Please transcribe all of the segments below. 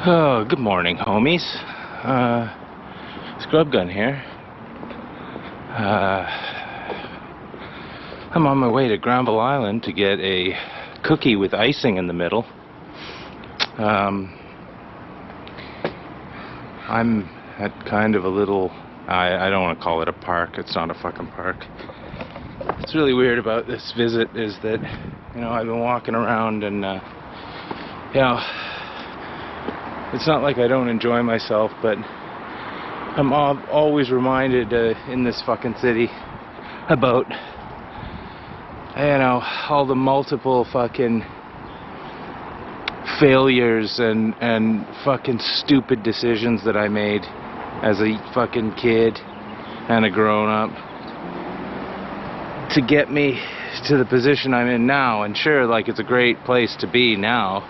Oh, good morning, homies. It's Grubgun here. I'm on my way to Granville Island to get a cookie with icing in the middle. I'm at kind of a little... I don't want to call it a park. It's not a fucking park. What's really weird about this visit is that, I've been walking around and, it's not like I don't enjoy myself, but I'm always reminded in this fucking city about, all the multiple fucking failures and fucking stupid decisions that I made as a fucking kid and a grown-up to get me to the position I'm in now. And sure, like, it's a great place to be now,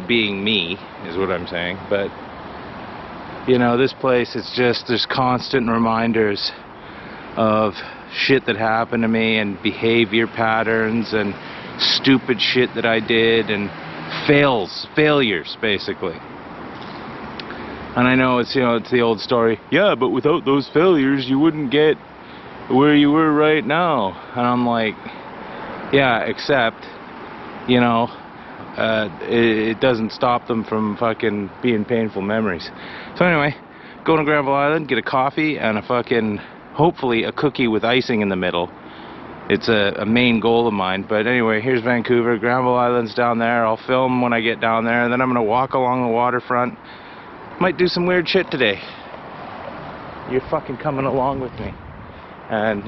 being me is what I'm saying, but this place, it's just, there's constant reminders of shit that happened to me and behavior patterns and stupid shit that I did and failures basically. And I know it's it's the old story, yeah, but without those failures you wouldn't get where you were right now. And I'm like, yeah, except it doesn't stop them from fucking being painful memories. So anyway, go to Granville Island, get a coffee and a fucking, hopefully a cookie with icing in the middle. It's a main goal of mine. But anyway, here's Vancouver. Granville Island's down there. I'll film when I get down there, and then I'm gonna walk along the waterfront. Might do some weird shit today. You're fucking coming along with me. And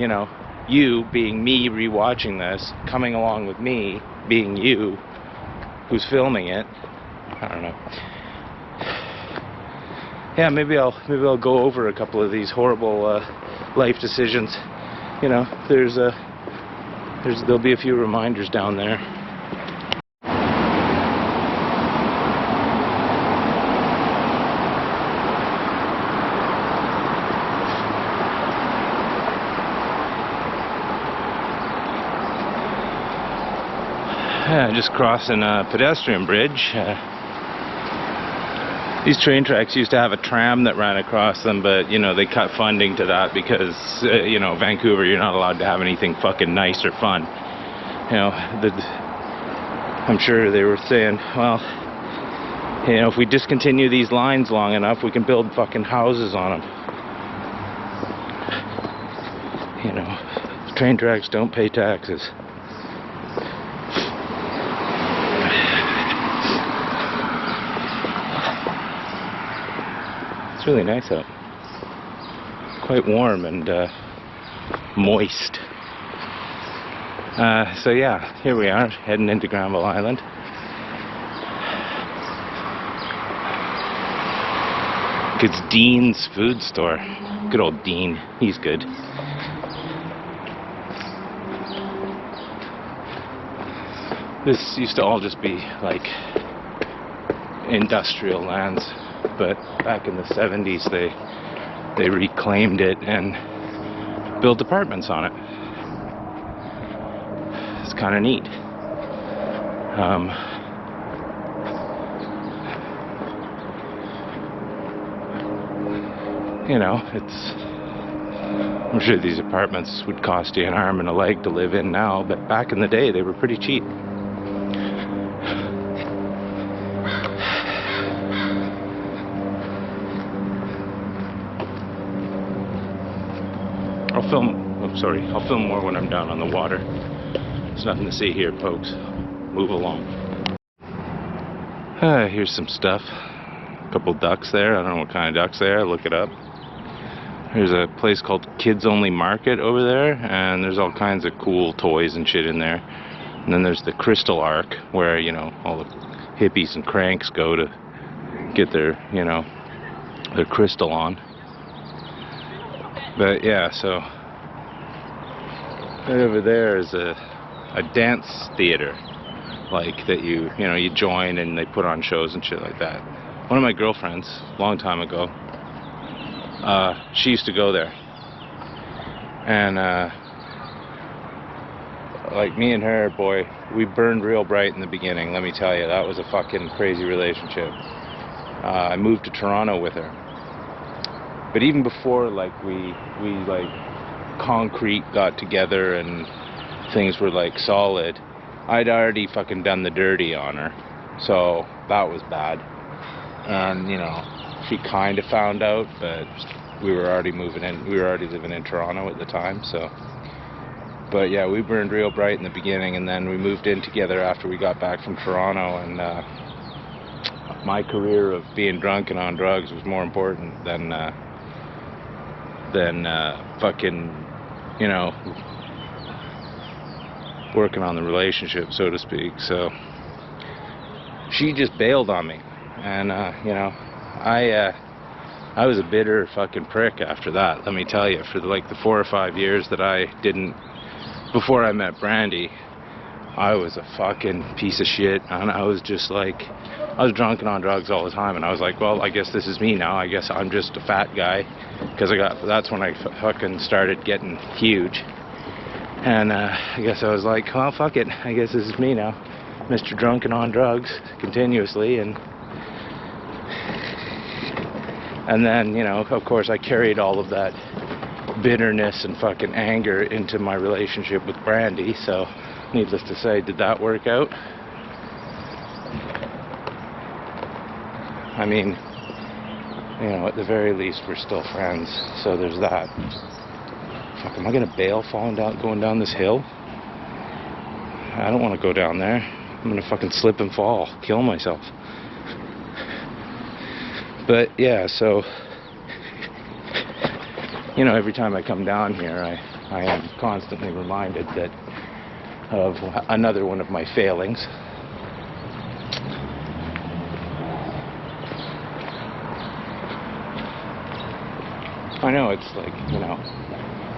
you being me rewatching this, coming along with me being you who's filming it. I don't know. Yeah, maybe I'll go over a couple of these horrible life decisions. There'll be a few reminders down there. Yeah, just crossing a pedestrian bridge. These train tracks used to have a tram that ran across them, but they cut funding to that because Vancouver, you're not allowed to have anything fucking nice or fun. I'm sure they were saying, well, if we discontinue these lines long enough, we can build fucking houses on them. Train tracks don't pay taxes. It's really nice out. Quite warm and moist. So yeah, here we are, heading into Granville Island. It's Dean's food store. Good old Dean, he's good. This used to all just be like industrial lands, but back in the 70s they reclaimed it and built apartments on it. It's kind of neat. I'm sure these apartments would cost you an arm and a leg to live in now, but back in the day they were pretty cheap. I'll film more when I'm down on the water. There's nothing to see here, folks. Move along. Here's some stuff. A couple ducks there. I don't know what kind of ducks they are. Look it up. There's a place called Kids Only Market over there, and there's all kinds of cool toys and shit in there. And then there's the Crystal Arc, where, all the hippies and cranks go to get their, their crystal on. But yeah, so right over there is a dance theater, like that you join and they put on shows and shit like that. One of my girlfriends, a long time ago, she used to go there, and like me and her, boy, we burned real bright in the beginning. Let me tell you, that was a fucking crazy relationship. I moved to Toronto with her. But even before, like, we like concrete got together and things were like solid, I'd already fucking done the dirty on her, so that was bad. And you know, she kind of found out, but we were already moving in. We were already living in Toronto at the time, so. But yeah, we burned real bright in the beginning, and then we moved in together after we got back from Toronto. And my career of being drunk and on drugs was more important than fucking, you know, working on the relationship, so to speak. So she just bailed on me, and you know, I was a bitter fucking prick after that, let me tell you. For like the 4 or 5 years that I didn't, before I met Brandy, I was a fucking piece of shit, and I was just like, I was drunk and on drugs all the time, and I was like, well, I guess this is me now. I guess I'm just a fat guy, because that's when I fucking started getting huge. And I guess I was like, well, fuck it, I guess this is me now, Mr. Drunk and on drugs continuously. And then, you know, of course I carried all of that bitterness and fucking anger into my relationship with Brandy. So needless to say, did that work out? I mean, you know, at the very least we're still friends, so there's that. Fuck, am I gonna bail going down this hill? I don't want to go down there. I'm gonna fucking slip and fall, kill myself. But yeah, so, you know, every time I come down here, I am constantly reminded of another one of my failings. I know, it's like, you know,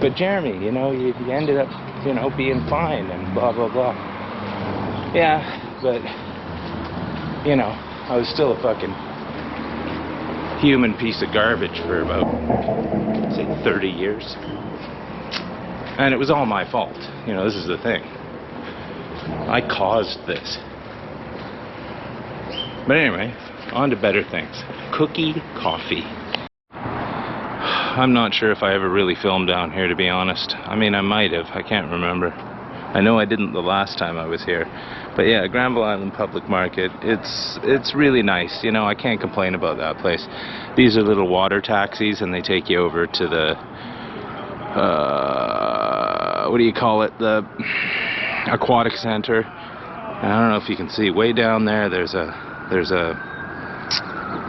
but Jeremy, you know, you ended up, you know, being fine and blah, blah, blah. Yeah, but, you know, I was still a fucking human piece of garbage for about, say, 30 years. And it was all my fault. You know, this is the thing. I caused this. But anyway, on to better things. Cookie coffee. I'm not sure if I ever really filmed down here, to be honest. I mean, I might have. I can't remember. I know I didn't the last time I was here. But yeah, Granville Island Public Market, it's really nice. You know, I can't complain about that place. These are little water taxis, and they take you over to the, what do you call it? The aquatic center. And I don't know if you can see, way down there, there's a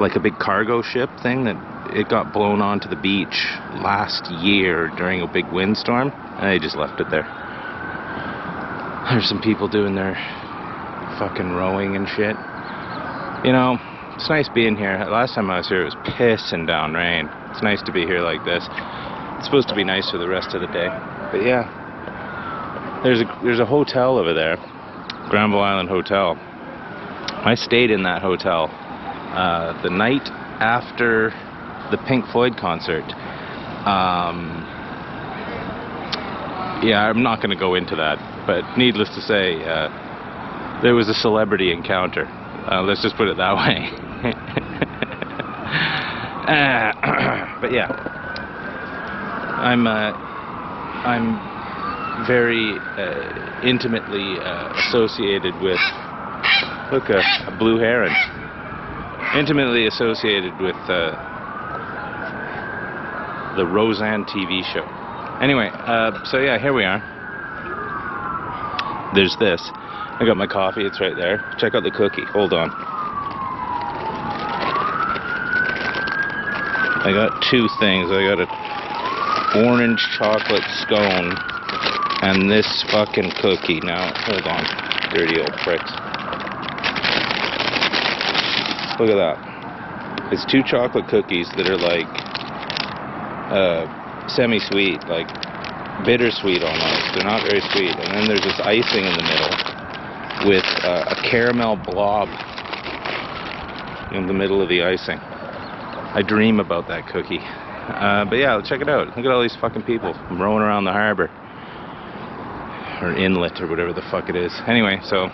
like a big cargo ship thing that it got blown onto the beach last year during a big windstorm, and they just left it there. There's some people doing their fucking rowing and shit. You know, it's nice being here. Last time I was here, it was pissing down rain. It's nice to be here like this. It's supposed to be nice for the rest of the day. But yeah, there's a hotel over there, Grandville Island Hotel. I stayed in that hotel the night after the Pink Floyd concert. Yeah, I'm not going to go into that, but needless to say, there was a celebrity encounter. Let's just put it that way. But yeah, I'm very intimately associated with, look, a blue heron. Intimately associated with the Roseanne TV show. Anyway, so yeah, here we are. There's this. I got my coffee, it's right there. Check out the cookie, hold on. I got two things. I got a orange chocolate scone and this fucking cookie. Now, hold on, dirty old pricks. Look at that. It's 2 chocolate cookies that are like semi-sweet, like bittersweet almost. They're not very sweet. And then there's this icing in the middle with a caramel blob in the middle of the icing. I dream about that cookie. But yeah, check it out. Look at all these fucking people rowing around the harbor. Or inlet, or whatever the fuck it is. Anyway, so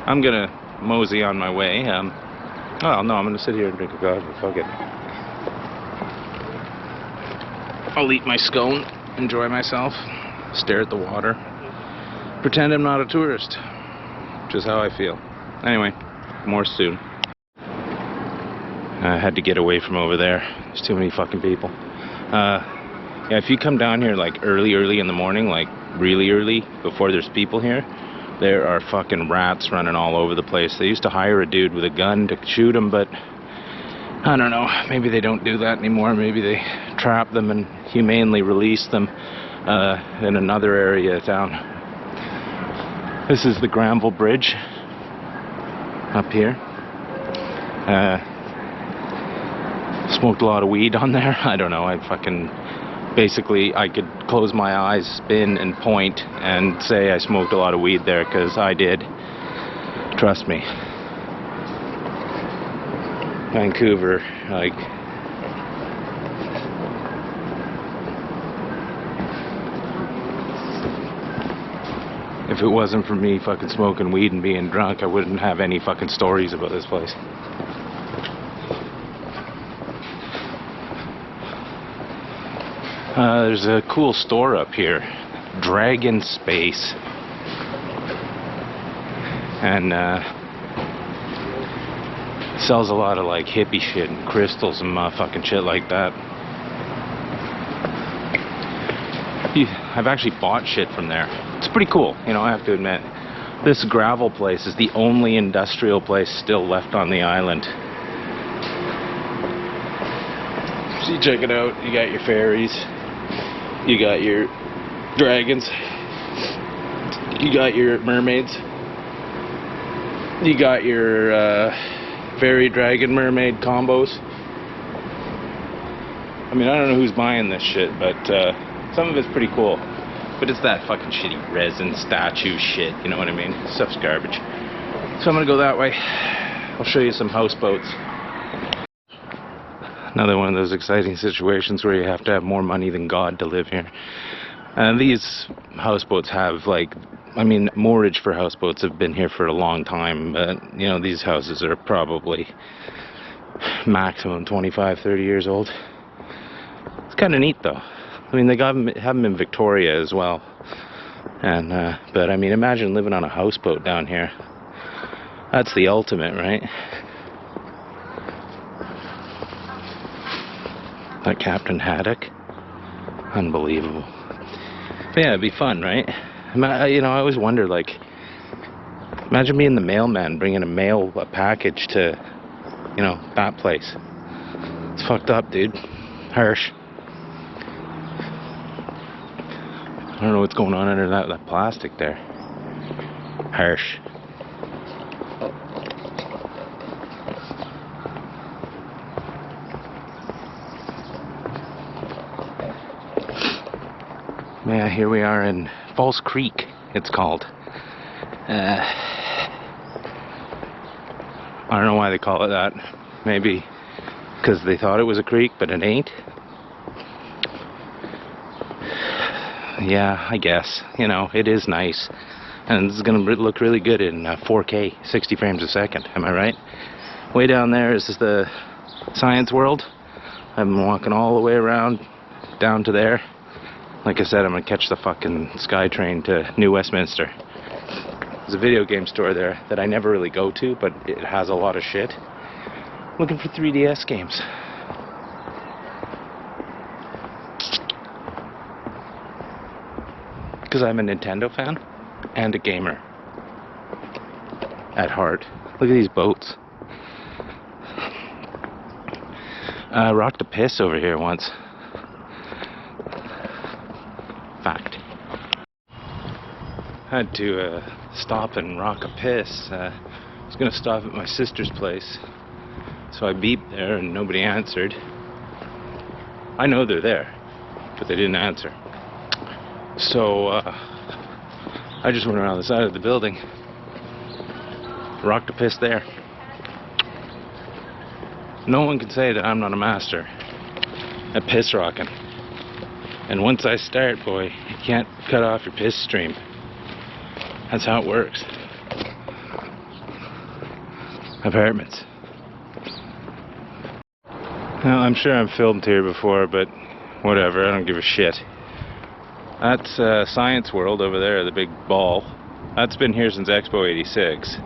I'm gonna mosey on my way. Oh no, I'm gonna sit here and drink a coffee. Fuck it. I'll eat my scone, enjoy myself, stare at the water, pretend I'm not a tourist, which is how I feel. Anyway, more soon. I had to get away from over there. There's too many fucking people. Yeah, if you come down here like early in the morning, like really early, before there's people here, there are fucking rats running all over the place. They used to hire a dude with a gun to shoot them, but I don't know, maybe they don't do that anymore. Maybe they trap them and humanely release them in another area of town. This is the Granville Bridge up here. Smoked a lot of weed on there. I don't know, basically I could close my eyes, spin and point and say I smoked a lot of weed there, because I did. Trust me. Vancouver, like, if it wasn't for me fucking smoking weed and being drunk, I wouldn't have any fucking stories about this place. There's a cool store up here, Dragon Space, and sells a lot of like hippie shit and crystals and motherfucking shit like that. I've actually bought shit from there. It's pretty cool, you know, I have to admit. This gravel place is the only industrial place still left on the island. So you check it out, you got your ferries, you got your dragons, you got your mermaids, you got your fairy dragon mermaid combos. I mean, I don't know who's buying this shit, but some of it's pretty cool. But it's that fucking shitty resin statue shit, you know what I mean? Stuff's garbage. So I'm gonna go that way. I'll show you some houseboats. Another one of those exciting situations where you have to have more money than God to live here. And these houseboats have, like, I mean, moorage for houseboats have been here for a long time, but, you know, these houses are probably maximum 25, 30 years old. It's kind of neat, though. I mean, they have them in Victoria as well. And, but, I mean, imagine living on a houseboat down here. That's the ultimate, right? That Captain Haddock. Unbelievable. But yeah, it'd be fun, right? You know, I always wonder, like, imagine being the mailman, bringing a package to, you know, that place. It's fucked up, dude. Harsh. I don't know what's going on under that plastic there. Harsh. Yeah, here we are in False Creek, it's called. I don't know why they call it that. Maybe because they thought it was a creek, but it ain't. Yeah, I guess. You know, it is nice. And it's going to look really good in 4K, 60 frames a second. Am I right? Way down there is the Science World. I've been walking all the way around down to there. Like I said, I'm going to catch the fucking SkyTrain to New Westminster. There's a video game store there that I never really go to, but it has a lot of shit. Looking for 3DS games. Because I'm a Nintendo fan and a gamer at heart. Look at these boats. I rocked a piss over here once. Fact. Had to stop and rock a piss. I was going to stop at my sister's place, so I beeped there and nobody answered. I know they're there, but they didn't answer. So I just went around the side of the building, rocked a piss there. No one can say that I'm not a master at piss rocking. And once I start, boy, you can't cut off your piss stream. That's how it works. Apartments. Well, I'm sure I've filmed here before, but whatever, I don't give a shit. That's Science World over there, the big ball. That's been here since Expo 86.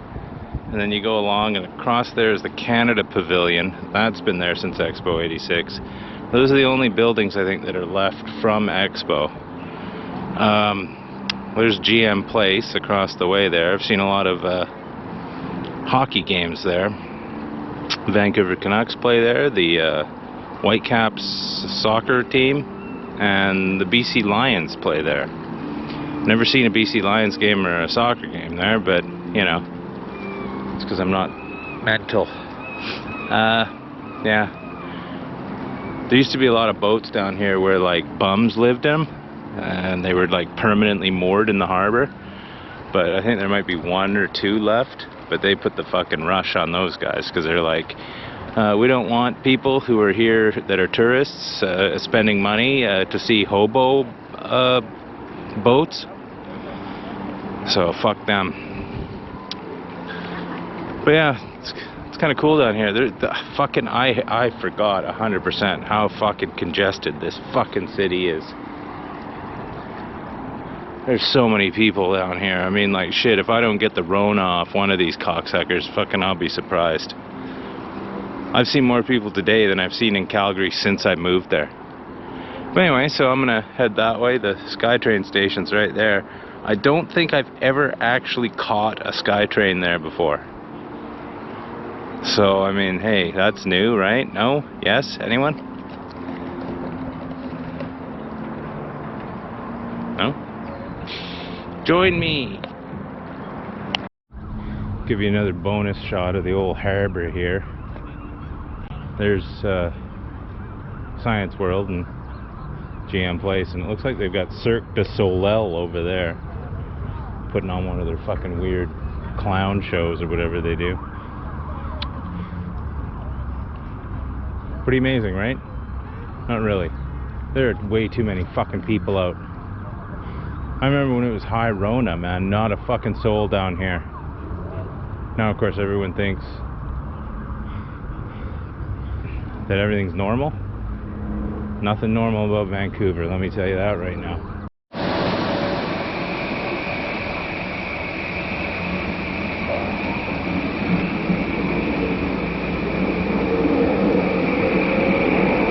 And then you go along and across there is the Canada Pavilion. That's been there since Expo 86. Those are the only buildings I think that are left from Expo. There's GM Place across the way there. I've seen a lot of hockey games there. Vancouver Canucks play there. The Whitecaps soccer team and the BC Lions play there. Never seen a BC Lions game or a soccer game there, but you know, it's because I'm not mental. Yeah. There used to be a lot of boats down here where like bums lived in them, and they were like permanently moored in the harbor. But I think there might be one or two left, but they put the fucking rush on those guys because they're like, we don't want people who are here that are tourists spending money to see hobo boats. So fuck them. But yeah, it's kind of cool down here. I forgot 100% how fucking congested this fucking city is. There's so many people down here. I mean, like, shit, if I don't get the Rona off one of these cocksuckers, fucking I'll be surprised. I've seen more people today than I've seen in Calgary since I moved there. But anyway, so I'm gonna head that way. The SkyTrain station's right there. I don't think I've ever actually caught a SkyTrain there before. So, I mean, hey, that's new, right? No? Yes? Anyone? No? Join me! Give you another bonus shot of the old harbor here. There's Science World and GM Place, and it looks like they've got Cirque du Soleil over there, putting on one of their fucking weird clown shows or whatever they do. Pretty amazing, right? Not really. There are way too many fucking people out. I remember when it was high Rona, man, not a fucking soul down here. Now, of course, everyone thinks that everything's normal. Nothing normal about Vancouver, let me tell you that right now.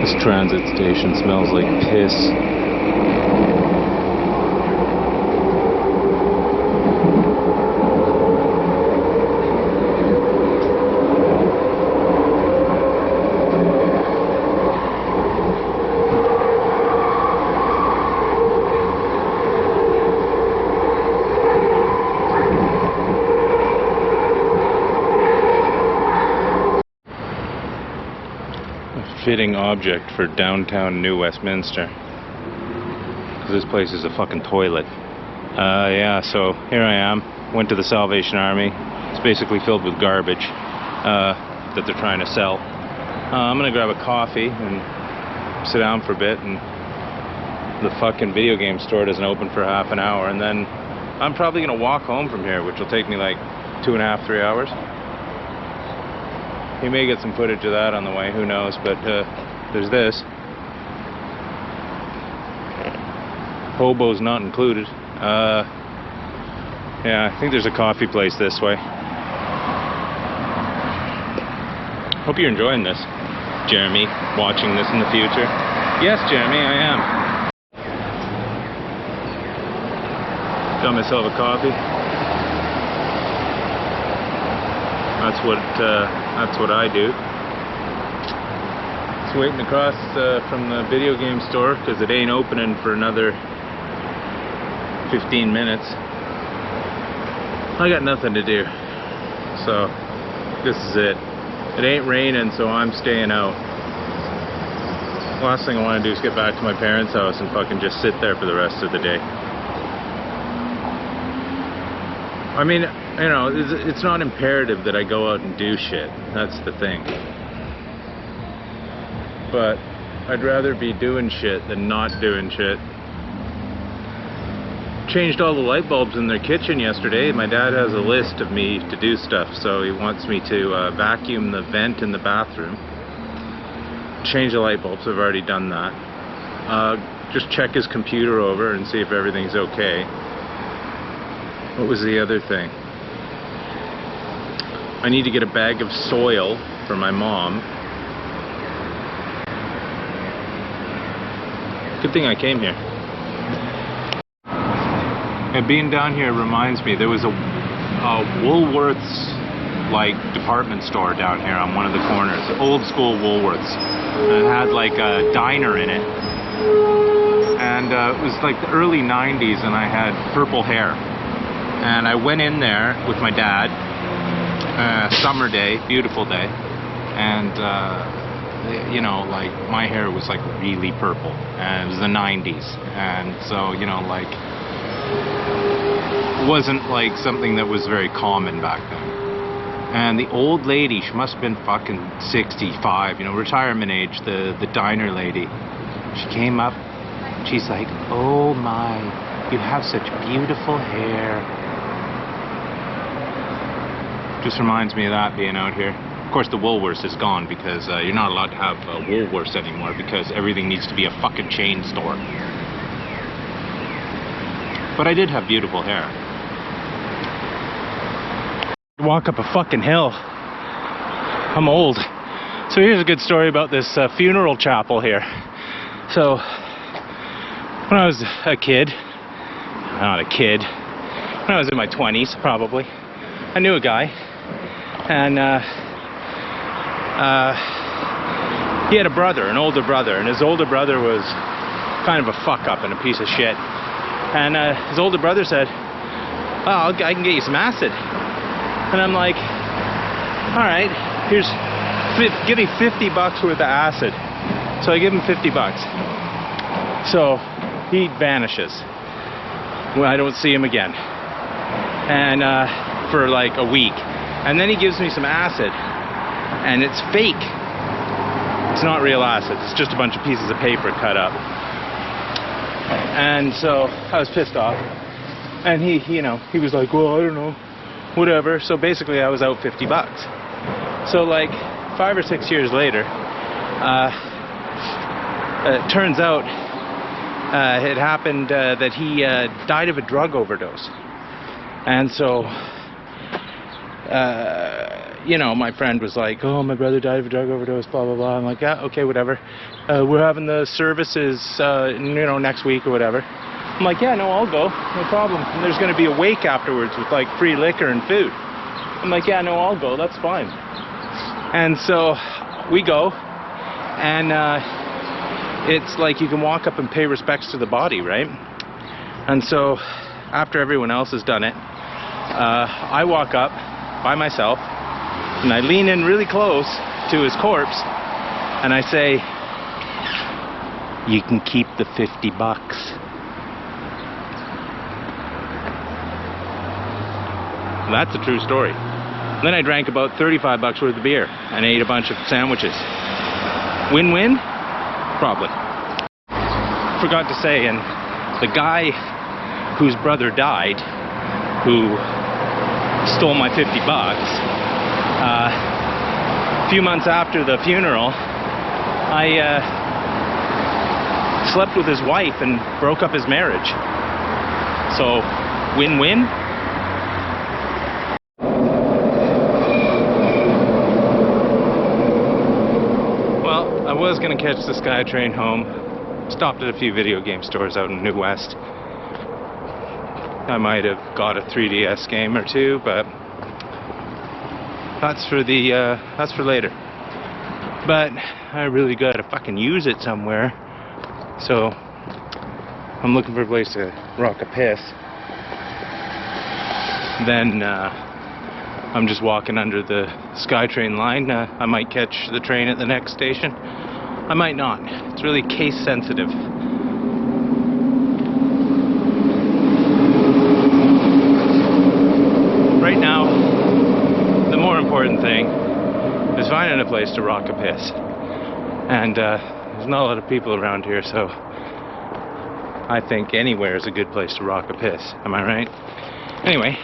This transit station smells like piss. Fitting object for downtown New Westminster, because this place is a fucking toilet. Yeah, so here I am. Went to the Salvation Army. It's basically filled with garbage that they're trying to sell. I'm gonna grab a coffee and sit down for a bit, and the fucking video game store doesn't open for half an hour, and then I'm probably gonna walk home from here, which will take me like 2.5 to 3 hours. You may get some footage of that on the way, who knows, but there's this. Hobo's not included. Yeah, I think there's a coffee place this way. Hope you're enjoying this, Jeremy, watching this in the future. Yes, Jeremy, I am. Got myself a coffee. That's what I do. Just waiting across from the video game store because it ain't opening for another 15 minutes. I got nothing to do, so this is it. It ain't raining, so I'm staying out. Last thing I want to do is get back to my parents' house and fucking just sit there for the rest of the day. I mean, you know, it's not imperative that I go out and do shit. That's the thing. But I'd rather be doing shit than not doing shit. Changed all the light bulbs in their kitchen yesterday. My dad has a list of me to do stuff, so he wants me to vacuum the vent in the bathroom, change the light bulbs. I've already done that. Just check his computer over and see if everything's okay. What was the other thing? I need to get a bag of soil for my mom. Good thing I came here. And being down here reminds me, there was a Woolworths like department store down here on one of the corners, old school Woolworths. And it had like a diner in it, and it was like the early 90s, and I had purple hair, and I went in there with my dad, summer day, beautiful day, and you know, like my hair was like really purple, and it was the 90s, and so, you know, like it wasn't like something that was very common back then. And the old lady, she must have been fucking 65, you know, retirement age, the diner lady. She came up, she's like, "Oh my, you have such beautiful hair." Just reminds me of that being out here. Of course, the Woolworths is gone because you're not allowed to have Woolworths anymore because everything needs to be a fucking chain store. But I did have beautiful hair. Walk up a fucking hill. I'm old. So here's a good story about this funeral chapel here. So when I was a kid, not a kid, when I was in my 20s probably, I knew a guy, and he had a brother, an older brother, and his older brother was kind of a fuck up and a piece of shit. And his older brother said, "Oh, I can get you some acid." And I'm like, "Alright, give me $50 worth of acid." So I give him $50. So he vanishes. Well, I don't see him again. And for like a week. And then he gives me some acid. And it's fake. It's not real acid. It's just a bunch of pieces of paper cut up. And so I was pissed off. And he, you know, he was like, "Well, I don't know, whatever." So basically I was out $50. So like 5 or 6 years later, it turns out it happened that he died of a drug overdose. And so, you know, my friend was like, "Oh, my brother died of a drug overdose, blah, blah, blah." I'm like, "Yeah, okay, whatever. We're having the services, you know, next week or whatever." I'm like, "Yeah, no, I'll go, no problem. And there's going to be a wake afterwards with like free liquor and food." I'm like, "Yeah, no, I'll go, that's fine." And so we go, and it's like you can walk up and pay respects to the body, right? And so after everyone else has done it, I walk up by myself, and I lean in really close to his corpse, and I say, "You can keep the $50. That's a true story. Then I drank about $35 worth of beer and ate a bunch of sandwiches. Win-win? Probably. Forgot to say, and the guy whose brother died, who stole my $50, a few months after the funeral, I slept with his wife and broke up his marriage. So, win-win? Well, I was gonna catch the SkyTrain home. Stopped at a few video game stores out in New West. I might have got a 3DS game or two, but that's for later. But I really gotta fucking use it somewhere, so I'm looking for a place to rock a piss. Then I'm just walking under the SkyTrain line. I might catch the train at the next station. I might not. It's really case sensitive. Right now, the more important thing is finding a place to rock a piss. And there's not a lot of people around here, so I think anywhere is a good place to rock a piss. Am I right? Anyway,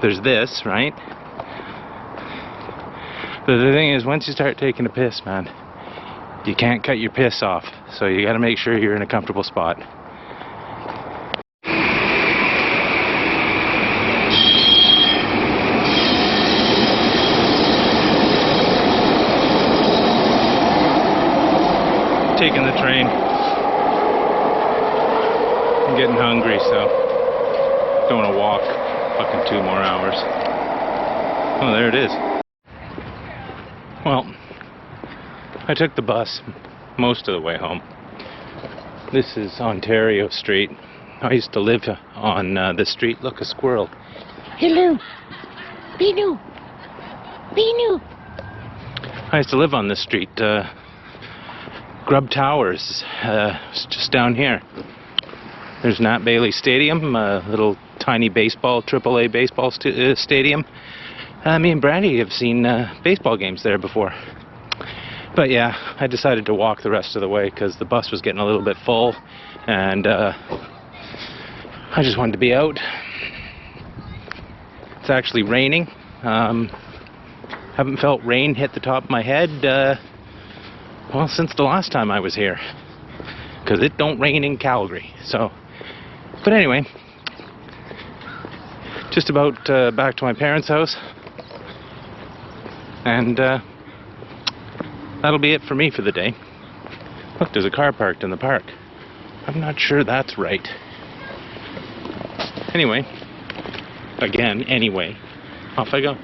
there's this, right? But the thing is, once you start taking a piss, man, you can't cut your piss off. So you gotta make sure you're in a comfortable spot. Taking the train. I'm getting hungry, so don't want to walk fucking 2 more hours. Oh, there it is. Well, I took the bus most of the way home. This is Ontario Street. I used to live on this street. Look, a squirrel. Hello. Binu. Binu. I used to live on this street. Grub Towers, just down here. There's Nat Bailey Stadium, a little tiny baseball, AAA baseball stadium. Me and Brandy have seen baseball games there before. But yeah, I decided to walk the rest of the way because the bus was getting a little bit full, and I just wanted to be out. It's actually raining. Haven't felt rain hit the top of my head, well, since the last time I was here. Because it don't rain in Calgary, so. But anyway, just about back to my parents' house. And that'll be it for me for the day. Look, there's a car parked in the park. I'm not sure that's right. Anyway, off I go.